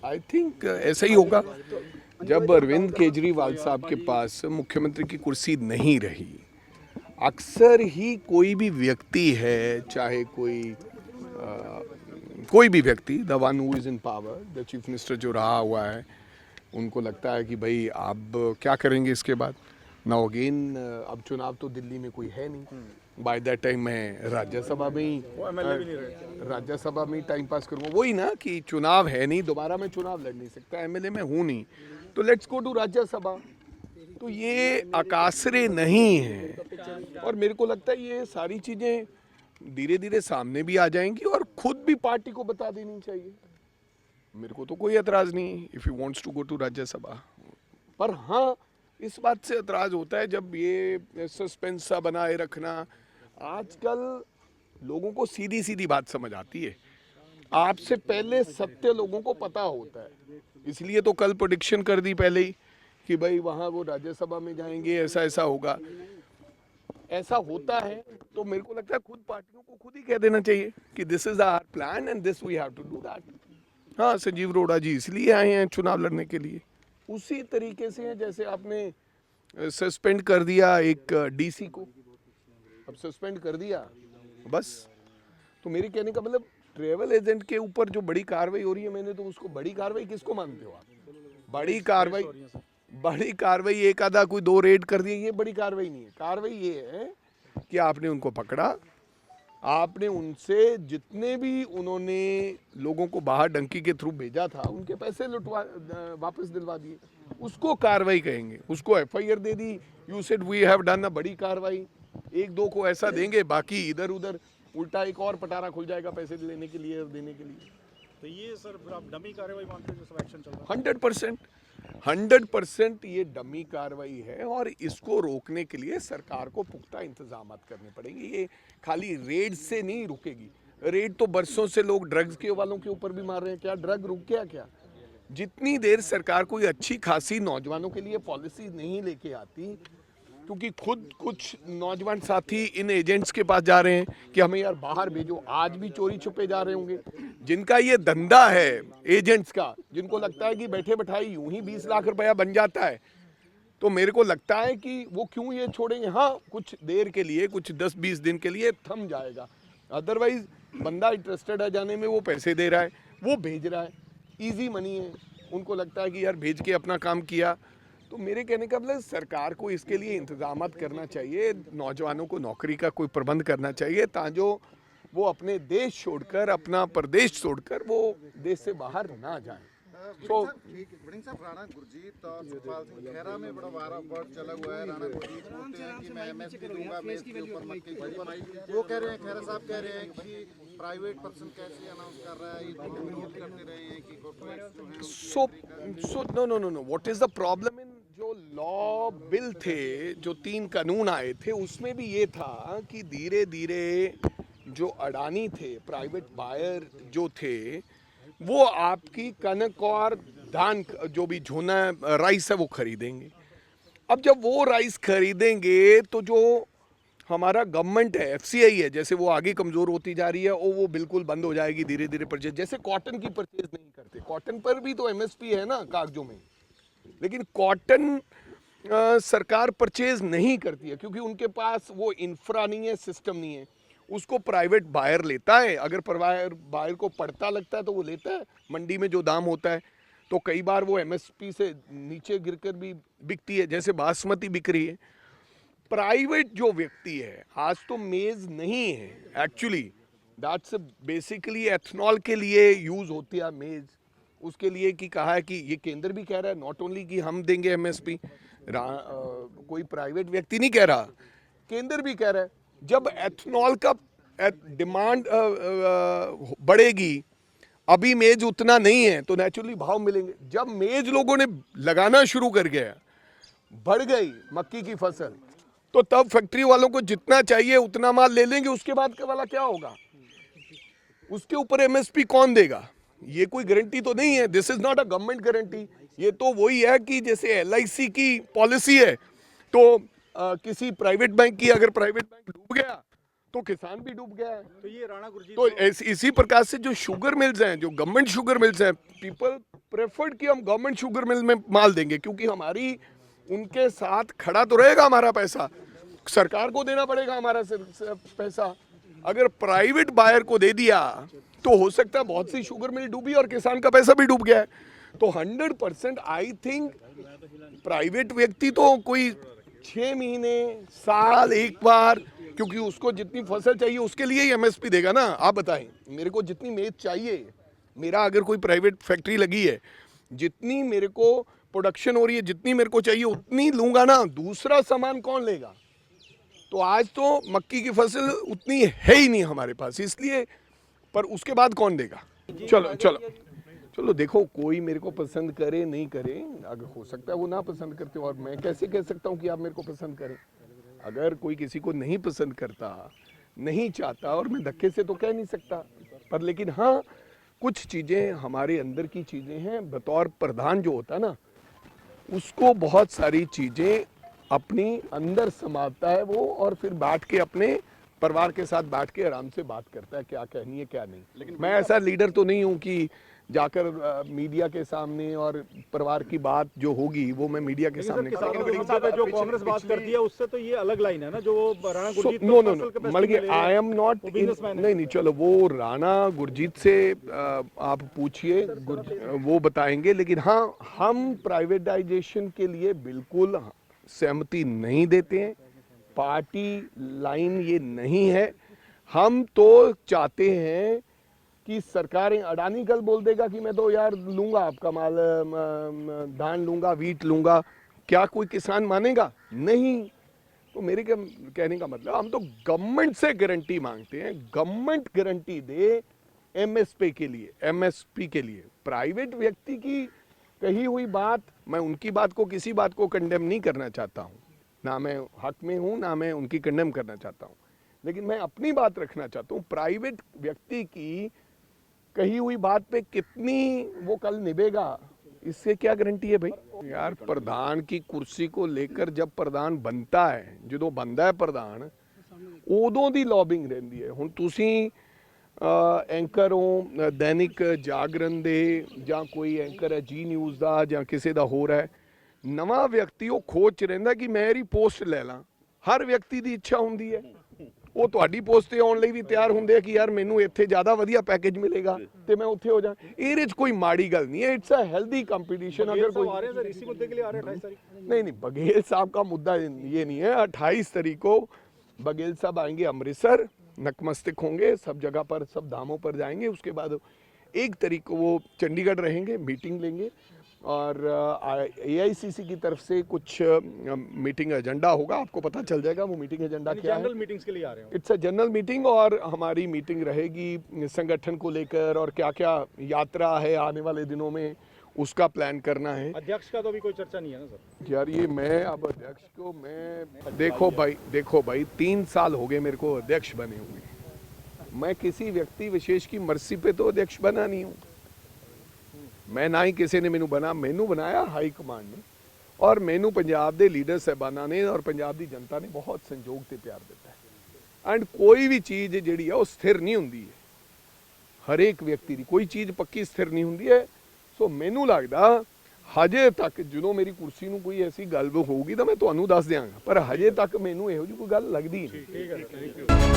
I think ऐसा ही होगा। जब अरविंद केजरीवाल साहब के पास मुख्यमंत्री की कुर्सी नहीं रही, अक्सर ही कोई भी व्यक्ति है, चाहे कोई भी व्यक्ति, the one who is in power, the chief minister जो रहा हुआ है, उनको लगता है कि भाई अब क्या करेंगे इसके बाद। नाउ अगेन अब चुनाव तो दिल्ली में कोई है नहीं, बाय दैट टाइम मैं राज्यसभा में ही टाइम पास करूँगा। वही ना कि चुनाव है नहीं, दोबारा मैं चुनाव लड़ नहीं सकता, एमएलए में हूँ नहीं, तो लेट्स गो टू राज्यसभा। तो ये अकासरे नहीं है, और मेरे को लगता है ये सारी चीज़ें धीरे धीरे सामने भी आ जाएंगी और खुद भी पार्टी को बता देनी चाहिए। मेरे को तो कोई एतराज़ नहीं if you wants to go to Rajya Sabha, पर हाँ इस बात से एतराज़ होता है जब ये सस्पेंस सा बनाए रखना। आजकल लोगों को सीधी सीधी बात समझ आती है, आपसे पहले सत्य लोगों को पता होता है, इसलिए तो कल प्रेडिक्शन कर दी पहले ही कि भाई वहाँ वो राज्यसभा में जाएंगे, ऐसा ऐसा होगा। ऐसा होता है तो मेरे को लगता है खुद पार्टियों को खुद ही कह देना चाहिए कि this is our plan and this we have to do that. हाँ, संजीव अरोड़ा जी इसलिए आए हैं चुनाव लड़ने के लिए, उसी तरीके से है जैसे आपने सस्पेंड कर दिया एक डीसी को, अब सस्पेंड कर दिया बस। तो मेरे कहने का मतलब ट्रेवल एजेंट के ऊपर जो बड़ी कार्रवाई हो रही है, मैंने तो उसको बड़ी कार्रवाई किसको मानते हो आप? बड़ी कार्रवाई एक आधा कोई 2 रेड कर दिए, ये बड़ी कार्रवाई नहीं है। कार्रवाई ये है कि आपने उनको पकड़ा, आपने उनसे जितने भी उन्होंने लोगों को बाहर डंकी के थ्रू भेजा था उनके पैसे वापस दिलवा दिए, उसको कार्रवाई कहेंगे। उसको एफआईआर दे दी, you said we have done a बड़ी कार्रवाई। एक दो को ऐसा देंगे, बाकी इधर उधर उल्टा एक और पटारा खुल जाएगा पैसे लेने के लिए और देने के लिए। तो ये सर फिर आप डमी कार्रवाई मानते हैं जो सब एक्शन चल रहा है? 100% ये डमी कार्रवाई है, और इसको रोकने के लिए सरकार को पुख्ता इंतजाम करने पड़ेंगे। ये खाली रेड से नहीं रुकेगी। रेड तो बरसों से लोग ड्रग्स के वालों के ऊपर भी मार रहे हैं, क्या ड्रग रुक गया क्या? जितनी देर सरकार कोई अच्छी खासी नौजवानों के लिए पॉलिसी नहीं लेके आती, क्योंकि खुद कुछ नौजवान साथी इन एजेंट्स के पास जा रहे हैं कि हमें यार बाहर भेजो, आज भी चोरी छुपे जा रहे होंगे, जिनका ये धंधा है एजेंट्स का, जिनको लगता है कि बैठे बैठाए यूं ही 20 लाख रुपया बन जाता है, तो मेरे को लगता है कि वो क्यों ये छोड़ेंगे। हाँ, कुछ देर के लिए, कुछ 10-20 दिन के लिए थम जाएगा, अदरवाइज बंदा इंटरेस्टेड है जाने में, वो पैसे दे रहा है, वो भेज रहा है, ईजी मनी है, उनको लगता है कि यार भेज के अपना काम किया। तो मेरे कहने का मतलब सरकार को इसके लिए इंतजामात करना चाहिए, नौजवानों को नौकरी का कोई प्रबंध करना चाहिए, ताकि वो अपने देश छोड़कर, अपना प्रदेश छोड़कर वो देश से बाहर ना जाएं। तो वड़िंग साहब, राणा गुरजीत और सुखपाल सिंह खेरा में बड़ा वर्ड चला हुआ है। राणा गुरजीत बोलते हैं कि मैं एमएसपी दूंगा, मेज के ऊपर मक्के के ऊपर। वो कह रहे हैं, खेरा साहब कह रहे हैं कि प्राइवेट पर्सन कैसे अनाउंस कर रहा है, ये दोनों विरोध करते रहे हैं कि corporate know what is the problem in जो लॉ बिल थे, जो 3 कानून आए थे, उसमें भी ये था कि धीरे धीरे जो अडानी थे, प्राइवेट बायर जो थे, वो आपकी कनक और धान, जो भी झोना राइस है, वो खरीदेंगे। अब जब वो राइस खरीदेंगे तो जो हमारा गवर्नमेंट है, एफसीआई है, जैसे वो आगे कमजोर होती जा रही है, और वो बिल्कुल बंद हो जाएगी धीरे धीरे परचेज। जैसे कॉटन की परचेज नहीं करते, कॉटन पर भी तो एमएसपी है ना कागजों में, लेकिन कॉटन सरकार परचेज नहीं करती है क्योंकि उनके पास वो इंफ्रा नहीं है, सिस्टम नहीं है। उसको प्राइवेट बायर लेता है, अगर बायर को पड़ता लगता है तो वो लेता है, मंडी में जो दाम होता है, तो कई बार वो एमएसपी से नीचे गिरकर भी बिकती है, जैसे बासमती बिक रही है। प्राइवेट जो व्यक्ति है, आज तो मेज नहीं है एक्चुअली, दैट्स बेसिकली एथनॉल के लिए यूज होती है मेज, उसके लिए कि कहा है कि ये केंद्र भी कह रहा है, नॉट ओनली कि हम देंगे एमएसपी, कोई प्राइवेट व्यक्ति नहीं कह रहा, केंद्र भी कह रहा है। जब एथनॉल का डिमांड बढ़ेगी, अभी मेज उतना नहीं है, तो नेचुरली भाव मिलेंगे। जब मेज लोगों ने लगाना शुरू कर गया, बढ़ गई मक्की की फसल, तो तब फैक्ट्री वालों को जितना चाहिए उतना माल ले लेंगे, उसके बाद का वाला क्या होगा, उसके ऊपर एमएसपी कौन देगा? ये कोई गारंटी तो नहीं है, this is not a government guarantee. ये तो वही है कि जैसे एलआईसी की पॉलिसी है, तो किसी प्राइवेट बैंक की, अगर प्राइवेट बैंक डूब गया तो किसान भी डूब गया है। तो ये राणा गुरजीत तो इसी प्रकार से जो शुगर मिल्स हैं, जो गवर्नमेंट शुगर मिल्स हैं, पीपल प्रेफर्ड कि हम गवर्नमेंट शुगर मिल में माल देंगे, क्योंकि हमारी उनके साथ खड़ा तो रहेगा हमारा पैसा, सरकार को देना पड़ेगा हमारा पैसा। अगर प्राइवेट बायर को दे दिया तो हो सकता है बहुत सी शुगर मिल डूबी और किसान का पैसा भी डूब गया है। तो 100% आई थिंक प्राइवेट व्यक्ति तो कोई 6 महीने, साल, एक बार, क्योंकि उसको जितनी फसल चाहिए उसके लिए ही एमएसपी देगा ना। आप बताएं, मेरे को जितनी मेज चाहिए, मेरा अगर कोई प्राइवेट फैक्ट्री लगी है, जितनी मेरे को प्रोडक्शन हो रही है, जितनी मेरे को चाहिए उतनी लूंगा ना, दूसरा सामान कौन लेगा? तो आज तो मक्की की फसल उतनी है ही नहीं हमारे पास, इसलिए, पर उसके बाद कौन देगा? चलो चलो चलो देखो, कोई मेरे को पसंद करे नहीं करे, अगर हो सकता है वो ना पसंद करते हो, और मैं कैसे कह सकता हूँ कि आप मेरे को पसंद करें? अगर कोई किसी को नहीं पसंद करता, नहीं चाहता, और मैं धक्के से तो कह नहीं सकता, पर लेकिन हाँ, कुछ चीज़ें हमारे अंदर की चीज़ें हैं। बतौर प्रधान जो होता है ना, उसको बहुत सारी चीज़ें अपनी अंदर समाता है वो, और फिर बैठ के अपने परिवार के साथ बैठ के आराम से बात करता है, क्या कहनी है क्या नहीं। लेकिन मैं ऐसा लीडर तो नहीं हूँ कि जाकर मीडिया के सामने और परिवार की बात जो होगी वो मैं मीडिया के सामने किसानों के मुद्दे पे जो कांग्रेस बात करती है उससे तो ये अलग लाइन है ना, जो Rana Gurjeet no no no, मतलब आई एम नॉट, नहीं नहीं, चलो वो राणा गुरजीत से आप पूछिए, वो बताएंगे। लेकिन हाँ, हम प्राइवेटाइजेशन के लिए बिल्कुल सहमति नहीं देते हैं, पार्टी लाइन ये नहीं है। हम तो चाहते हैं कि सरकारें, अडानी कल बोल देगा कि मैं तो यार लूंगा आपका माल, धान लूंगा, वीट लूंगा, क्या कोई किसान मानेगा? नहीं। तो मेरे कहने का मतलब, हम तो गवर्नमेंट से गारंटी मांगते हैं, गवर्नमेंट गारंटी दे एमएसपी के लिए, एमएसपी के लिए। प्राइवेट व्यक्ति की कही हुई बात, मैं उनकी बात को, किसी बात को कंडेम नहीं करना चाहता हूँ, ना मैं हक में हूँ, ना मैं उनकी कंडेम करना चाहता हूँ, लेकिन मैं अपनी बात रखना चाहता हूँ। प्राइवेट व्यक्ति की कही हुई बात पे कितनी वो कल निभेगा, इससे क्या गारंटी है भाई? यार, प्रधान की कुर्सी को लेकर जब प्रधान बनता है, जो बनता है प्रधान, उदों दी लॉबिंग रहती है। हुण तुसीं एंकर हो दैनिक जागरण दे, जां कोई एंकर है जी न्यूज़ दा, जां किसी दा हो रहा है, नवा व्यक्ति वो खोज रहिंदा कि मैं इहदी पोस्ट ले ला। हर व्यक्ति की इच्छा हुंदी है, वो ਤੁਹਾਡੀ पोस्ट ਤੇ ਆਉਣ ਲਈ ਵੀ ਤਿਆਰ ਹੁੰਦੇ ਆ ਕਿ ਯਾਰ ਮੈਨੂੰ ਇੱਥੇ ਜ਼ਿਆਦਾ ਵਧੀਆ ਪੈਕੇਜ ਮਿਲੇਗਾ ਤੇ ਮੈਂ ਉੱਥੇ ਹੋ ਜਾ। ਇਹਦੇ ਵਿੱਚ ਕੋਈ ਮਾੜੀ ਗੱਲ नहीं है, इट्स अ हेल्दी कंपटीशन। अगर कोई आ रहे हैं सर, इसी मुद्दे के लिए आ रहे हैं 28 तारीख। नहीं, बघेल साहब का मुद्दा ये नहीं है। 28 तारीख को बघेल साहब आएंगे अमृतसर, नतमस्तक होंगे, सब जगह पर, सब धामों पर जाएंगे। उसके बाद 1 तारीख को वो चंडीगढ़ रहेंगे, मीटिंग लेंगे, और AICC की तरफ से कुछ मीटिंग एजेंडा होगा, आपको पता चल जाएगा वो मीटिंग एजेंडा क्या है। जनरल मीटिंग्स के लिए आ रहे हो? इट्स अ जनरल मीटिंग, और हमारी मीटिंग रहेगी संगठन को लेकर, और क्या क्या यात्रा है आने वाले दिनों में, उसका प्लान करना है। अध्यक्ष का तो अभी कोई चर्चा नहीं है ना सर? यार, ये मैं अब अध्यक्ष को, मैं देखो भाई 3 साल हो गए मेरे को अध्यक्ष बने हुए। मैं किसी व्यक्ति विशेष की मर्जी पे तो अध्यक्ष बना नहीं हूँ। मैं ना ही किसी ने मैनू बनाया हाई कमांड ने, और मैनू पंजाब के लीडर साहबाना ने और पंजाब की जनता ने बहुत संजोग से प्यार दिता है। एंड कोई भी चीज़ जिहड़ी है वो स्थिर नहीं हुंदी है, हरेक व्यक्ति की कोई चीज़ पक्की स्थिर नहीं हुंदी है। सो मैनू लगदा हजे तक जो मेरी कुर्सी नूं कोई ऐसी गल होगी तो मैं तुहानूं दस दियांगा, पर हजे तक मैनू इहो जी कोई गल लगदी नहीं।